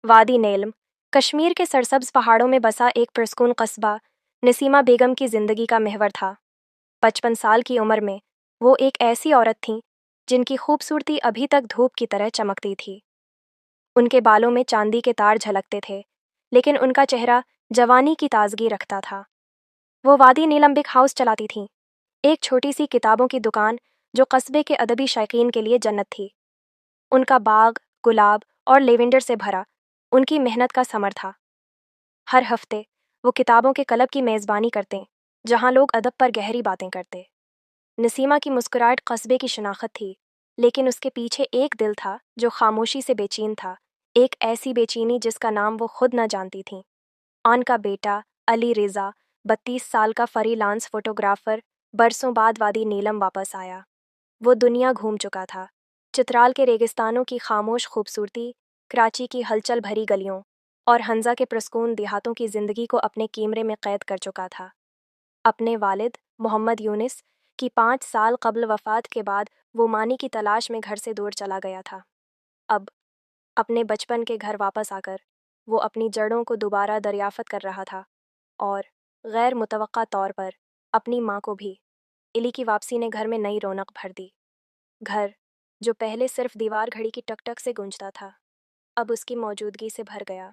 वादी नेल्म, कश्मीर के सरसब्ज पहाड़ों में बसा एक पुरस्कून कस्बा नसीमा बेगम की जिंदगी का महवर था। 55 साल की उम्र में वो एक ऐसी औरत थीं जिनकी खूबसूरती अभी तक धूप की तरह चमकती थी। उनके बालों में चांदी के तार झलकते थे, लेकिन उनका चेहरा जवानी की ताजगी रखता था। वो वादी नीलम बिग हाउस चलाती थीं, एक छोटी सी किताबों की दुकान जो कस्बे के अदबी शौकीन के लिए जन्नत थी। उनका बाग गुलाब और लेवेंडर से भरा उनकी मेहनत का समर था। हर हफ्ते वो किताबों के क्लब की मेज़बानी करते, जहाँ लोग अदब पर गहरी बातें करते। नसीमा की मुस्कुराहट कस्बे की शनाख्त थी, लेकिन उसके पीछे एक दिल था जो खामोशी से बेचैन था, एक ऐसी बेचैनी जिसका नाम वो खुद न जानती थीं। आन का बेटा अली रेज़ा, 32 साल का फ्रीलांस फोटोग्राफर, बरसों बाद वादी नीलम वापस आया। वो दुनिया घूम चुका था, चित्राल के रेगिस्तानों की खामोश खूबसूरती, कराची की हलचल भरी गलियों और हंजा के प्रस्कून देहातों की जिंदगी को अपने कैमरे में कैद कर चुका था। अपने वालिद मोहम्मद यूनिस की 5 साल कबल वफ़ात के बाद वो मानी की तलाश में घर से दूर चला गया था। अब अपने बचपन के घर वापस आकर वो अपनी जड़ों को दोबारा दरियाफ़त कर रहा था और गैर मुतवक्का तौर पर अपनी माँ को भी। इली की वापसी ने घर में नई रौनक भर दी। घर जो पहले सिर्फ दीवार घड़ी की टकटक से गूंजता था, अब उसकी मौजूदगी से भर गया।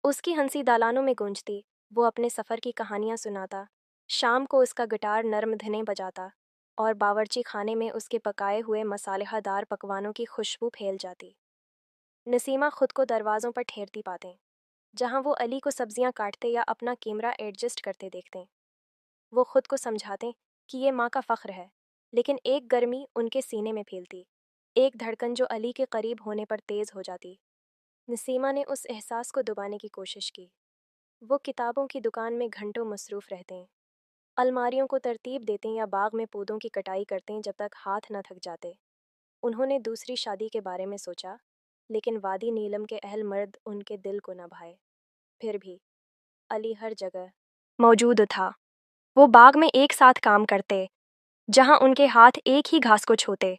उसकी हंसी दालानों में गूंजती, वो अपने सफ़र की कहानियाँ सुनाता, शाम को उसका गिटार नर्म धुनें बजाता और बावर्ची खाने में उसके पकाए हुए मसालेदार पकवानों की खुशबू फैल जाती। नसीमा खुद को दरवाज़ों पर ठहरती पाते, जहाँ वो अली को सब्जियाँ काटते या अपना कैमरा एडजस्ट करते देखते। वो खुद को समझाते कि ये माँ का फ़ख्र है, लेकिन एक गर्मी उनके सीने में फैलती, एक धड़कन जो अली के करीब होने पर तेज़ हो जाती। नसीमा ने उस एहसास को दबाने की कोशिश की। वो किताबों की दुकान में घंटों मसरूफ़ रहते, अलमारियों को तरतीब देते या बाग में पौधों की कटाई करते जब तक हाथ न थक जाते। उन्होंने दूसरी शादी के बारे में सोचा, लेकिन वादी नीलम के अहल मर्द उनके दिल को न भाए। फिर भी अली हर जगह मौजूद था। वो बाग में एक साथ काम करते, जहाँ उनके हाथ एक ही घास को छूते,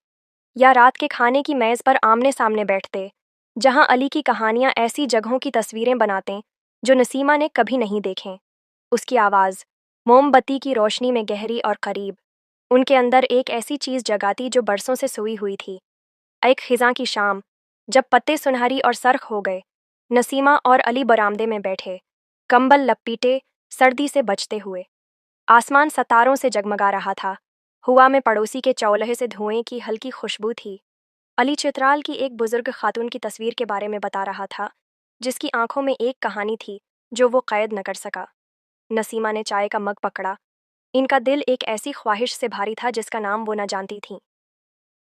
या रात के खाने की मेज़ पर आमने सामने बैठते, जहाँ अली की कहानियाँ ऐसी जगहों की तस्वीरें बनाते जो नसीमा ने कभी नहीं देखें। उसकी आवाज़ मोमबत्ती की रोशनी में गहरी और करीब, उनके अंदर एक ऐसी चीज़ जगाती जो बरसों से सोई हुई थी। एक खिज़ां की शाम, जब पत्ते सुनहरी और सरख हो गए, नसीमा और अली बरामदे में बैठे, कंबल लपेटे, सर्दी से बचते हुए। आसमान सितारों से जगमगा रहा था, हुआ में पड़ोसी के चौलहे से धुएं की हल्की खुशबू थी। अली चित्राल की एक बुजुर्ग खातून की तस्वीर के बारे में बता रहा था, जिसकी आंखों में एक कहानी थी जो वो कैद न कर सका। नसीमा ने चाय का मग पकड़ा। इनका दिल एक ऐसी ख्वाहिश से भारी था जिसका नाम वो न जानती थीं।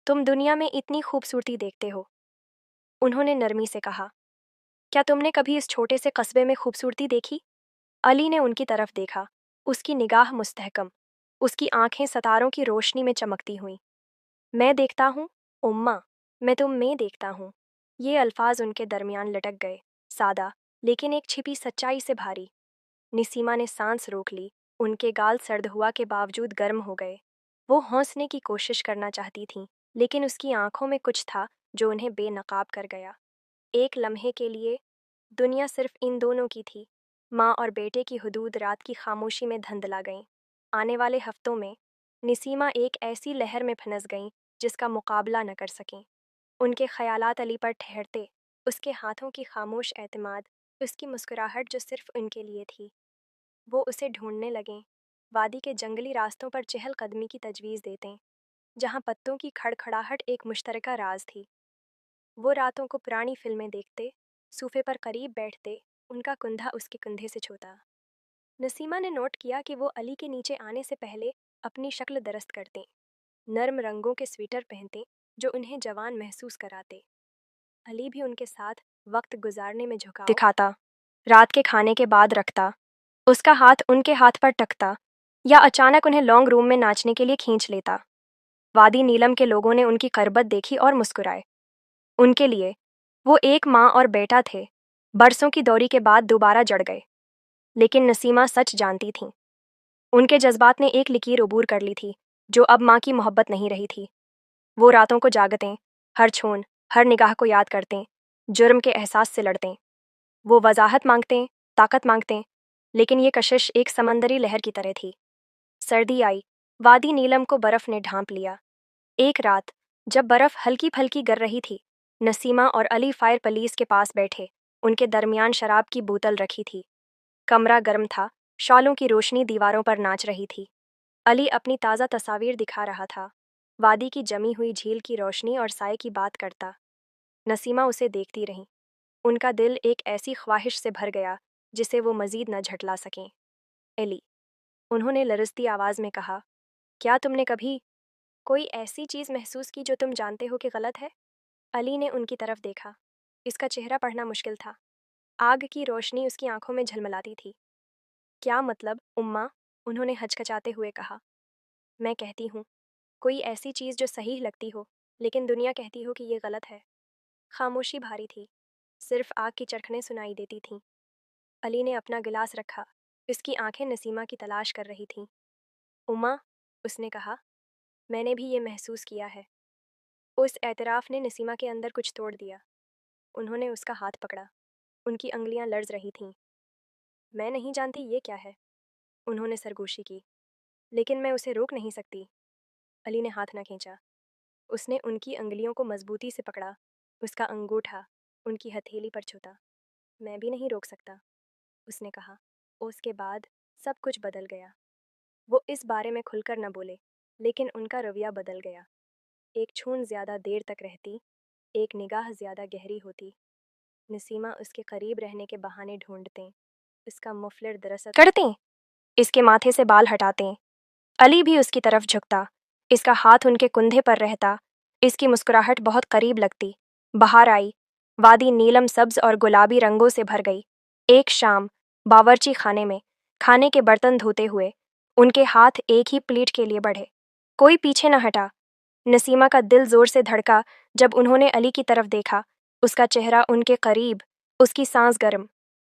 तुम दुनिया में इतनी खूबसूरती देखते हो, उन्होंने नरमी से कहा। क्या तुमने कभी इस छोटे से कस्बे में खूबसूरती देखी? अली ने उनकी तरफ देखा, उसकी निगाह मुस्तहकम, उसकी आंखें सितारों की रोशनी में चमकती हुईं। मैं देखता हूँ, उम्मा, मैं तुम में देखता हूँ। ये अल्फाज उनके दरमियान लटक गए, सादा लेकिन एक छिपी सच्चाई से भारी। नसीमा ने सांस रोक ली, उनके गाल सर्द हुआ के बावजूद गर्म हो गए। वो हंसने की कोशिश करना चाहती थीं, लेकिन उसकी आंखों में कुछ था जो उन्हें बेनकाब कर गया। एक लम्हे के लिए दुनिया सिर्फ इन दोनों की थी। माँ और बेटे की हुदूद रात की खामोशी में धंधला गईं। आने वाले हफ्तों में नसीमा एक ऐसी लहर में फंस गईं जिसका मुकाबला न कर सकें। उनके ख्यालात अली पर ठहरते, उसके हाथों की खामोश एतमाद, उसकी मुस्कुराहट जो सिर्फ उनके लिए थी। वो उसे ढूंढने लगें, वादी के जंगली रास्तों पर चहलकदमी की तजवीज़ देते, जहाँ पत्तों की खड़खड़ाहट एक मुश्तरका राज थी। वो रातों को पुरानी फिल्में देखते, सूफे पर करीब बैठते, उनका कंधा उसके कंधे से छूता। नसीमा ने नोट किया कि वो अली के नीचे आने से पहले अपनी शक्ल दरस्त करते, नर्म रंगों के स्वेटर पहनते जो उन्हें जवान महसूस कराते। अली भी उनके साथ वक्त गुजारने में झुकाव दिखाता, रात के खाने के बाद रखता, उसका हाथ उनके हाथ पर टकता, या अचानक उन्हें लॉन्ग रूम में नाचने के लिए खींच लेता। वादी नीलम के लोगों ने उनकी करबत देखी और मुस्कुराए। उनके लिए वो एक माँ और बेटा थे, बरसों की दूरी के बाद दोबारा जड़ गए। लेकिन नसीमा सच जानती थीं, उनके जज्बात ने एक लकीर अबूर कर ली थी जो अब माँ की मोहब्बत नहीं रही थी। वो रातों को जागते, हर छून, हर निगाह को याद करते, जुर्म के एहसास से लड़ते। वो वजाहत मांगते, ताकत मांगते, लेकिन ये कशिश एक समंदरी लहर की तरह थी। सर्दी आई, वादी नीलम को बर्फ ने ढांप लिया। एक रात जब बर्फ हल्की फल्की गिर रही थी, नसीमा और अली फायर पुलिस के पास बैठे, उनके दरमियान शराब की बोतल रखी थी। कमरा गर्म था, शॉलों की रोशनी दीवारों पर नाच रही थी। अली अपनी ताज़ा तस्वीर दिखा रहा था, वादी की जमी हुई झील की रोशनी और साए की बात करता। नसीमा उसे देखती रही। उनका दिल एक ऐसी ख्वाहिश से भर गया जिसे वो मजीद न झटला सकें। एली, उन्होंने लरजती आवाज़ में कहा, क्या तुमने कभी कोई ऐसी चीज़ महसूस की जो तुम जानते हो कि गलत है? अली ने उनकी तरफ देखा। इसका चेहरा पढ़ना मुश्किल था। आग की रोशनी उसकी आंखों में झलमलाती थी। क्या मतलब, उम्मा? उन्होंने हचकचाते हुए कहा। मैं कहती हूँ, कोई ऐसी चीज़ जो सही लगती हो, लेकिन दुनिया कहती हो कि ये गलत है। खामोशी भारी थी, सिर्फ आग की चरखने सुनाई देती थीं। अली ने अपना गिलास रखा, उसकी आंखें नसीमा की तलाश कर रही थीं। उम्मा, उसने कहा, मैंने भी ये महसूस किया है। उस एतराफ़ ने नसीमा के अंदर कुछ तोड़ दिया। उन्होंने उसका हाथ पकड़ा, उनकी अंगलियां लर्ज रही थीं। मैं नहीं जानती ये क्या है, उन्होंने सरगोशी की, लेकिन मैं उसे रोक नहीं सकती। अली ने हाथ न खींचा। उसने उनकी अंगलियों को मजबूती से पकड़ा, उसका अंगूठा उनकी हथेली पर छूता। मैं भी नहीं रोक सकता, उसने कहा। उसके बाद सब कुछ बदल गया। वो इस बारे में खुलकर न बोले, लेकिन उनका रवैया बदल गया। एक छून ज़्यादा देर तक रहती, एक निगाह ज़्यादा गहरी होती। नसीमा उसके करीब रहने के बहाने ढूंढते, इसका मुफलिर दरअसल करते, इसके माथे से बाल हटाते। अली भी उसकी तरफ झुकता, इसका हाथ उनके कंधे पर रहता, इसकी मुस्कुराहट बहुत करीब लगती। बाहर आई, वादी नीलम सब्ज और गुलाबी रंगों से भर गई। एक शाम, बावर्ची खाने में, खाने के बर्तन धोते हुए, उनके हाथ एक ही प्लेट के लिए बढ़े। कोई पीछे न हटा। नसीमा का दिल जोर से धड़का जब उन्होंने अली की तरफ देखा, उसका चेहरा उनके करीब, उसकी सांस गर्म।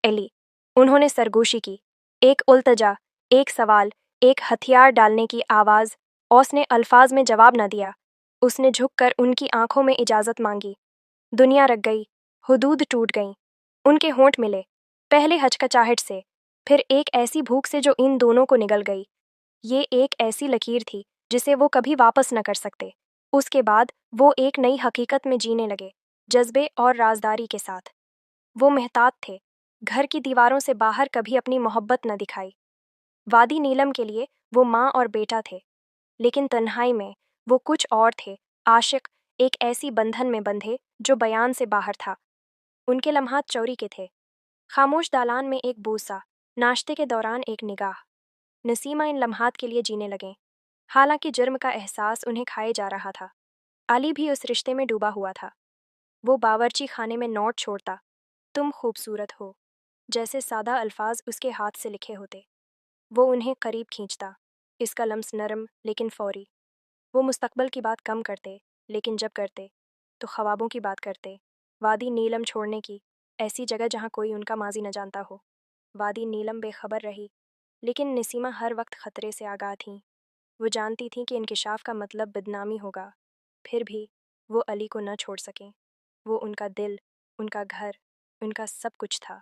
एली, उन्होंने सरगोशी की। एक उल्तजा, एक सवाल, एक हथियार डालने की आवाज़। उसने अल्फाज में जवाब न दिया। उसने झुककर उनकी आंखों में इजाज़त मांगी। दुनिया रख गई, हुदूद टूट गईं। उनके होंठ मिले, पहले हचकचाहट से, फिर एक ऐसी भूख से जो इन दोनों को निगल गई। ये एक ऐसी लकीर थी जिसे वो कभी वापस न कर सकते। उसके बाद वो एक नई हकीकत में जीने लगे, जज्बे और राजदारी के साथ। वो मेहतात थे, घर की दीवारों से बाहर कभी अपनी मोहब्बत न दिखाई। वादी नीलम के लिए वो माँ और बेटा थे, लेकिन तन्हाई में वो कुछ और थे, आशिक, एक ऐसी बंधन में बंधे जो बयान से बाहर था। उनके लम्हात चौरी के थे, खामोश दालान में एक बूसा, नाश्ते के दौरान एक निगाह। नसीमा इन लम्हात के लिए जीने लगे, हालांकि जुर्म का एहसास उन्हें खाए जा रहा था। अली भी उस रिश्ते में डूबा हुआ था। वो बावर्ची खाने में नोट छोड़ता, तुम खूबसूरत हो, जैसे सादा अल्फाज उसके हाथ से लिखे होते। वो उन्हें करीब खींचता, इसका लम्स नरम लेकिन फौरी। वो मुस्तकबल की बात कम करते, लेकिन जब करते तो ख्वाबों की बात करते। वादी नीलम छोड़ने की, ऐसी जगह जहाँ कोई उनका माजी न जानता हो। वादी नीलम बेखबर रही, लेकिन नसीमा हर वक्त खतरे से आगाह थीं। वो जानती थीं कि इंकिशाफ का मतलब बदनामी होगा। फिर भी वो अली को न छोड़ सकें। वो उनका दिल, उनका घर, उनका सब कुछ था।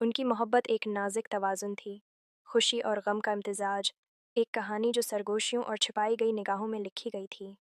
उनकी मोहब्बत एक नाजुक तवाज़ुन थी, खुशी और गम का इम्तिजाज, एक कहानी जो सरगोशियों और छिपाई गई निगाहों में लिखी गई थी।